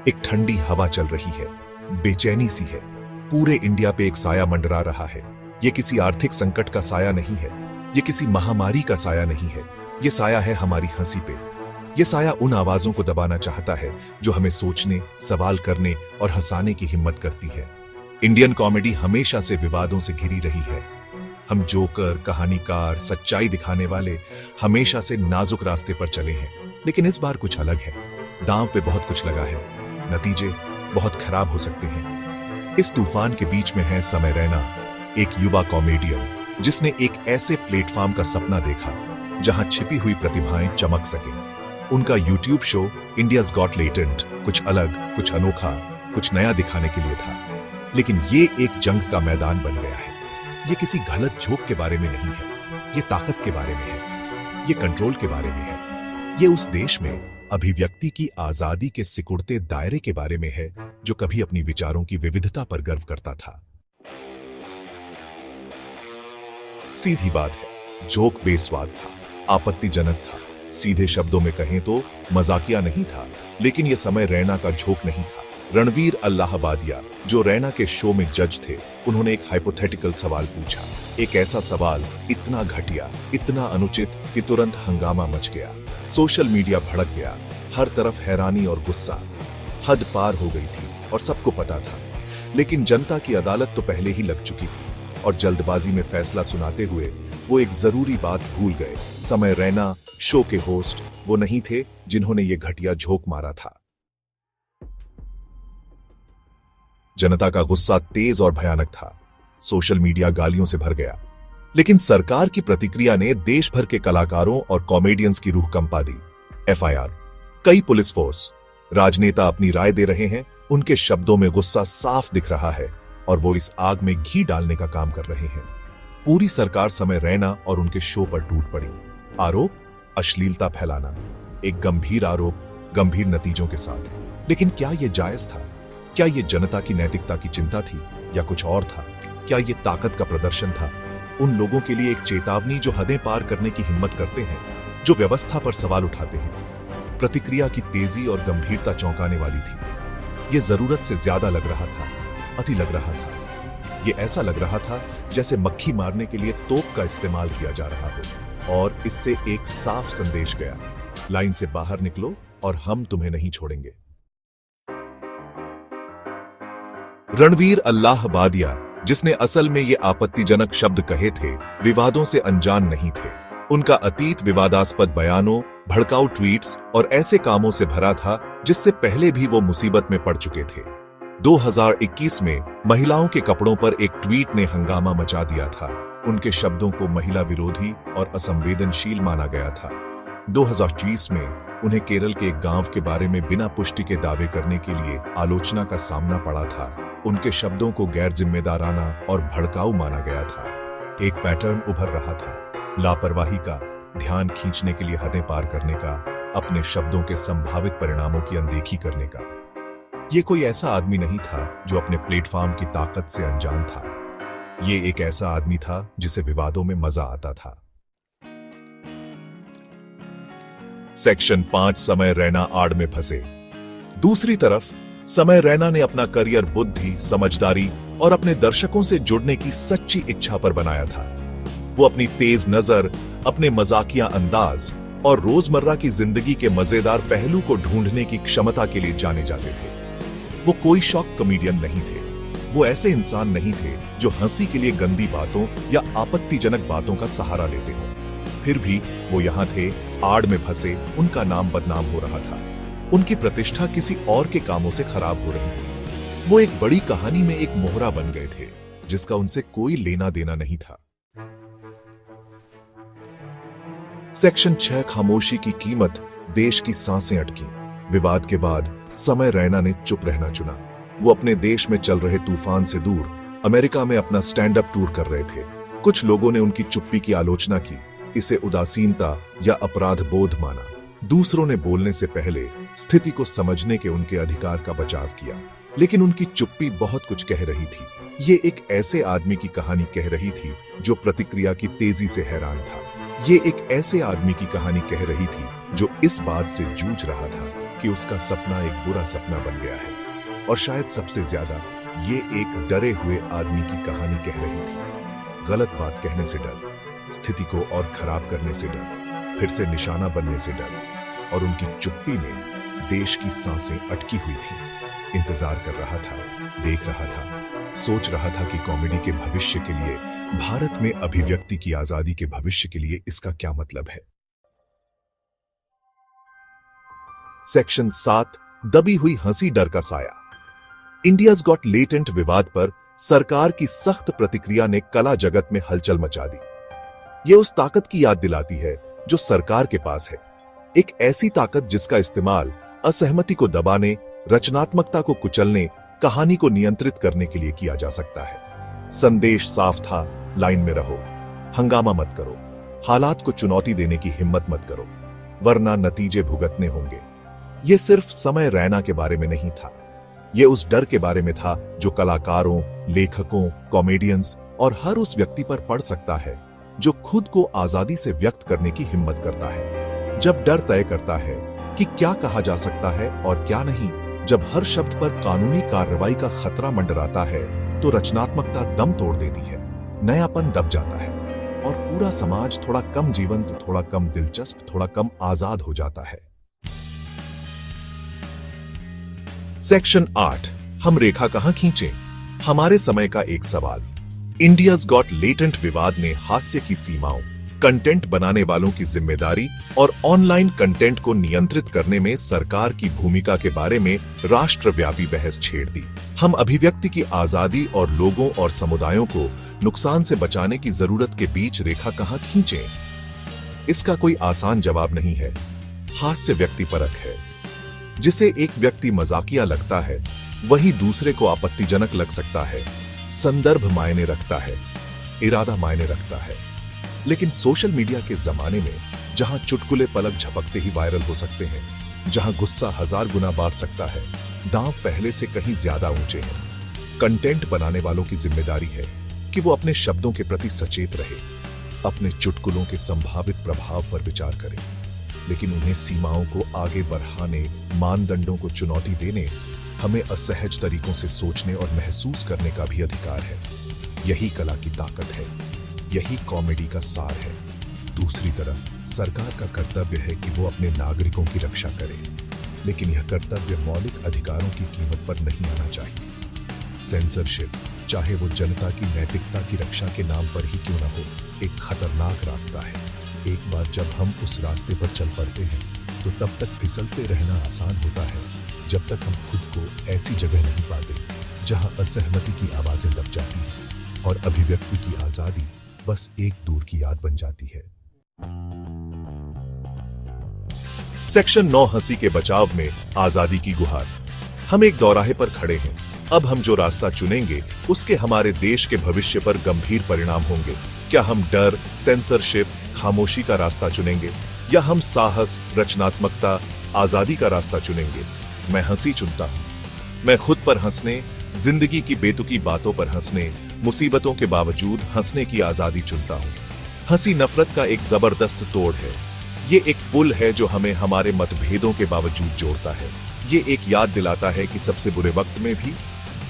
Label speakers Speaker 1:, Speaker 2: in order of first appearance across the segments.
Speaker 1: एक ठंडी हवा चल रही है, बेचैनी सी है। पूरे इंडिया पे एक साया मंडरा रहा है। ये किसी आर्थिक संकट का साया नहीं है, ये किसी महामारी का साया नहीं है, ये साया है हमारी हंसी पे। ये साया उन आवाजों को दबाना चाहता है जो हमें सोचने, सवाल करने और हंसाने की हिम्मत करती है। इंडियन कॉमेडी हमेशा से विवादों से घिरी रही है। हम जोकर, कहानीकार, सच्चाई दिखाने वाले हमेशा से नाजुक रास्ते पर चले हैं, लेकिन इस बार कुछ अलग है। दांव पे बहुत कुछ लगा है, नतीजे बहुत खराब हो सकते हैं। इस तूफान के बीच में है समय रैना, एक युवा कॉमेडियन जिसने एक ऐसे प्लेटफॉर्म का सपना देखा जहां छिपी हुई प्रतिभाएं चमक सके। उनका YouTube show India's got latent कुछ अलग, कुछ अनोखा, कुछ नया दिखाने के लिए था। लेकिन ये एक जंग का मैदान बन गया है। ये किसी गलत जोक के बारे में नहीं है, ये ताकत के बारे में है, ये कंट्रोल के बारे में है। ये उस देश में अभिव्यक्ति की आजादी के सिकुड़ते दायरे के बारे में है जो कभी अपनी विचारों की विविधता पर गर्व करता था। सीधी बात है, जोक बेस्वाद था, आपत्तिजनक था। सीधे शब्दों में कहें तो मजाकिया नहीं था, लेकिन यह समय रैना का झोंक नहीं था। रणवीर अल्लाहबादिया, जो रैना के शो में जज थे, उन्होंने एक हाइपोथेटिकल सवाल पूछा। एक ऐसा सवाल इतना घटिया, इतना अनुचित कि तुरंत हंगामा मच गया। सोशल मीडिया भड़क गया, हर तरफ हैरानी और गुस्सा। हद पार हो गई थी और सबको पता था, लेकिन जनता की अदालत तो पहले ही लग चुकी थी और जल्दबाजी में फैसला सुनाते हुए वो एक जरूरी बात भूल गए। समय रैना शो के होस्ट वो नहीं थे जिन्होंने ये घटिया झोंक मारा था। जनता का गुस्सा तेज और भयानक था। सोशल मीडिया गालियों से भर गया, लेकिन सरकार की प्रतिक्रिया ने देश भर के कलाकारों और कॉमेडियंस की रूह कंपा दी। एफआईआर, कई पुलिस फोर्स, राजनेता अपनी राय दे रहे हैं। उनके शब्दों में गुस्सा साफ दिख रहा है और वो इस आग में घी डालने का काम कर रहे हैं। पूरी सरकार समय रैना और उनके शो पर टूट पड़ी। आरोप, अश्लीलता फैलाना, एक गंभीर आरोप, गंभीर नतीजों के साथ। लेकिन क्या यह जायज था? क्या यह जनता की नैतिकता की चिंता थी या कुछ और था? क्या यह ताकत का प्रदर्शन था? उन लोगों के लिए एक चेतावनी जो हदें पार करने की हिम्मत करते हैं, जो व्यवस्था पर सवाल उठाते हैं। प्रतिक्रिया की तेजी और गंभीरता चौंकाने वाली थी। यह जरूरत से ज्यादा लग रहा था, अति लग रहा था। यह ऐसा लग रहा था जैसे मक्खी मारने के लिए तोप का इस्तेमाल किया जा रहा हो, और इससे एक साफ संदेश गया, लाइन से बाहर निकलो और हम तुम्हें नहीं छोड़ेंगे। रणवीर अल्लाहबादिया, जिसने असल में ये आपत्तिजनक शब्द कहे थे, विवादों से अनजान नहीं थे। उनका अतीत विवादास्पद बयानों, भड़काऊ ट्वीट्स और ऐसे कामों से भरा था जिससे पहले भी वो मुसीबत में पड़ चुके थे। 2021 में महिलाओं के कपड़ों पर एक ट्वीट ने हंगामा मचा दिया था। उनके शब्दों को महिला विरोधी और असंवेदनशील माना गया था। 2020 में उन्हें केरल के एक गांव के बारे में बिना पुष्टि के दावे करने के लिए आलोचना का सामना पड़ा था। उनके शब्दों को गैर जिम्मेदाराना और भड़काऊ माना गया था। एक पैटर्न उभर रहा था, लापरवाही का, ध्यान खींचने के लिए हदें पार करने का, अपने शब्दों के संभावित परिणामों की अनदेखी करने का। यह कोई ऐसा आदमी नहीं था जो अपने प्लेटफॉर्म की ताकत से अनजान था। ये एक ऐसा आदमी था जिसे विवादों में मजा आता था। सेक्शन 5, समय रैना आड़ में फंसे। दूसरी तरफ समय रैना ने अपना करियर बुद्धि, समझदारी और अपने दर्शकों से जुड़ने की सच्ची इच्छा पर बनाया था। वो अपनी तेज नजर, अपने मजाकिया अंदाज और रोजमर्रा की जिंदगी के मजेदार पहलू को ढूंढने की क्षमता के लिए जाने जाते थे। वो कोई शॉक कॉमेडियन नहीं थे। वो ऐसे इंसान नहीं थे जो हंसी के लिए गंदी बातों या आपत्तिजनक बातों का सहारा लेते हो। फिर भी वो यहां थे, आड़ में फंसे, उनका नाम बदनाम हो रहा था। उनकी प्रतिष्ठा किसी और के कामों से खराब हो रही थी। वो एक बड़ी कहानी में एक मोहरा बन गए थे जिसका उनसे कोई लेना देना नहीं था। सेक्शन 6, खामोशी की कीमत। देश की सांसें अटकी। विवाद के बाद समय रैना ने चुप रहना चुना। वो अपने देश में चल रहे तूफान से दूर अमेरिका में अपना स्टैंड अप टूर कर रहे थे। कुछ लोगों ने उनकी चुप्पी की आलोचना की, इसे उदासीनता या अपराध बोध माना। दूसरों ने बोलने से पहले स्थिति को समझने के उनके अधिकार का बचाव किया। लेकिन उनकी चुप्पी बहुत कुछ कह रही थी। ये एक ऐसे आदमी की कहानी कह रही थी जो प्रतिक्रिया की तेजी से हैरान था। ये एक ऐसे आदमी की कहानी कह रही थी जो इस बात से जूझ रहा था कि कि उसका सपना एक बुरा सपना बन गया है। और शायद सबसे ज्यादा ये एक डरे हुए आदमी की कहानी कह रही थी। गलत बात कहने से डर, स्थिति को और खराब करने से डर, फिर से निशाना बनने से डर। और उनकी चुप्पी में देश की सांसें अटकी हुई थी। इंतजार कर रहा था, देख रहा था, सोच रहा था कि कॉमेडी के भविष्य के लिए, भारत में अभिव्यक्ति की आजादी के भविष्य के लिए इसका क्या मतलब है। सेक्शन 7, दबी हुई हंसी, डर का साया। इंडियाज गॉट लेटेंट विवाद पर सरकार की सख्त प्रतिक्रिया ने कला जगत में हलचल मचा दी। यह उस ताकत की याद दिलाती है जो सरकार के पास है, एक ऐसी ताकत जिसका इस्तेमाल असहमति को दबाने, रचनात्मकता को कुचलने, कहानी को नियंत्रित करने के लिए किया जा सकता है। संदेश साफ था, लाइन में रहो, हंगामा मत करो, हालात को चुनौती देने की हिम्मत मत करो, वरना नतीजे भुगतने होंगे। यह सिर्फ समय रैना के बारे में नहीं था, यह उस डर के बारे में था जो कलाकारों, लेखकों, कॉमेडियंस और हर उस व्यक्ति पर पड़ सकता है जो खुद को आजादी से व्यक्त करने की हिम्मत करता है। जब डर तय करता है कि क्या कहा जा सकता है और क्या नहीं, जब हर शब्द पर कानूनी कार्रवाई का खतरा मंडराता है, तो रचनात्मकता दम तोड़ देती है, नयापन दब जाता है और पूरा समाज थोड़ा कम जीवंत, थोड़ा कम दिलचस्प, थोड़ा कम आजाद हो जाता है। सेक्शन 8, हम रेखा कहां खींचें? हमारे समय का एक सवाल। इंडियाज गॉट लेटेंट विवाद ने हास्य की सीमाओं, कंटेंट बनाने वालों की जिम्मेदारी और ऑनलाइन कंटेंट को नियंत्रित करने में सरकार की भूमिका के बारे में राष्ट्रव्यापी बहस छेड़ दी। हम अभिव्यक्ति की आजादी और लोगों और समुदायों को नुकसान से बचाने की जरूरत के बीच रेखा कहां खींचें? इसका कोई आसान जवाब नहीं है। हास्य व्यक्तिपरक है। जिसे एक व्यक्ति मजाकिया लगता है, वही दूसरे को आपत्तिजनक लग सकता है। संदर्भ मायने रखता है, इरादा मायने रखता है। लेकिन सोशल मीडिया के जमाने में, जहां चुटकुले पलक झपकते ही वायरल हो सकते हैं, जहां गुस्सा 1000 गुना बांट सकता है, दांव पहले से कहीं ज्यादा ऊंचे हैं। कंटेंट बनाने वालों की जिम्मेदारी है कि वो अपने शब्दों के प्रति सचेत रहे, अपने चुटकुलों के संभावित प्रभाव पर विचार करें, लेकिन उन्हें सीमाओं को आगे बढ़ाने, मानदंडों को चुनौती देने, हमें असहज तरीकों से सोचने और महसूस करने का भी अधिकार है। यही कला की ताकत है, यही कॉमेडी का सार है। दूसरी तरफ सरकार का कर्तव्य है कि वो अपने नागरिकों की रक्षा करे, लेकिन यह कर्तव्य मौलिक अधिकारों की कीमत पर नहीं आना चाहिए। सेंसरशिप, चाहे वो जनता की नैतिकता की रक्षा के नाम पर ही क्यों न हो, एक खतरनाक रास्ता है। एक बार जब हम उस रास्ते पर चल पड़ते हैं, तो तब तक फिसलते रहना आसान होता है, जब तक हम खुद को ऐसी जगह नहीं पाते जहां असहमति की आवाजें दब जाती हैं और अभिव्यक्ति की आजादी बस एक दूर की याद बन जाती है। सेक्शन 9, हंसी के बचाव में आजादी की गुहार। हम एक दौराहे पर खड़े हैं। अब हम जो रास्ता चुनेंगे, उसके हमारे देश के भविष्य पर गंभीर परिणाम होंगे। क्या हम डर, सेंसरशिप, खामोशी का रास्ता चुनेंगे, या हम साहस, रचनात्मकता, आजादी का रास्ता चुनेंगे? मैं हंसी चुनता हूं। मैं खुद पर हंसने, जिंदगी की बेतुकी बातों पर हंसने, मुसीबतों के बावजूद हंसने की आजादी चुनता हूं। हंसी नफरत का एक जबरदस्त तोड़ है। ये एक पुल है जो हमें हमारे मतभेदों के बावजूद जोड़ता है। ये एक याद दिलाता है कि सबसे बुरे वक्त में भी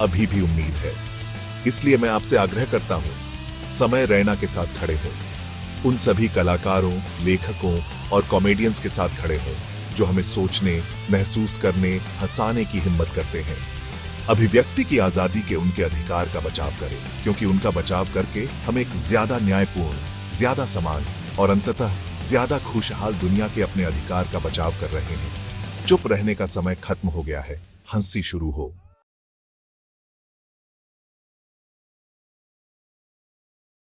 Speaker 1: अभी भी उम्मीद है। इसलिए मैं आपसे आग्रह करता हूं, समय रैना के साथ खड़े हो। उन सभी कलाकारों, लेखकों और कॉमेडियंस के साथ खड़े हो जो हमें सोचने, महसूस करने, हंसाने की हिम्मत करते हैं। अभिव्यक्ति की आजादी के उनके अधिकार का बचाव करें, क्योंकि उनका बचाव करके हम एक ज्यादा न्यायपूर्ण, ज्यादा समान और अंततः ज्यादा खुशहाल दुनिया के अपने अधिकार का बचाव कर रहे हैं। चुप रहने का समय खत्म हो गया है, हंसी शुरू हो।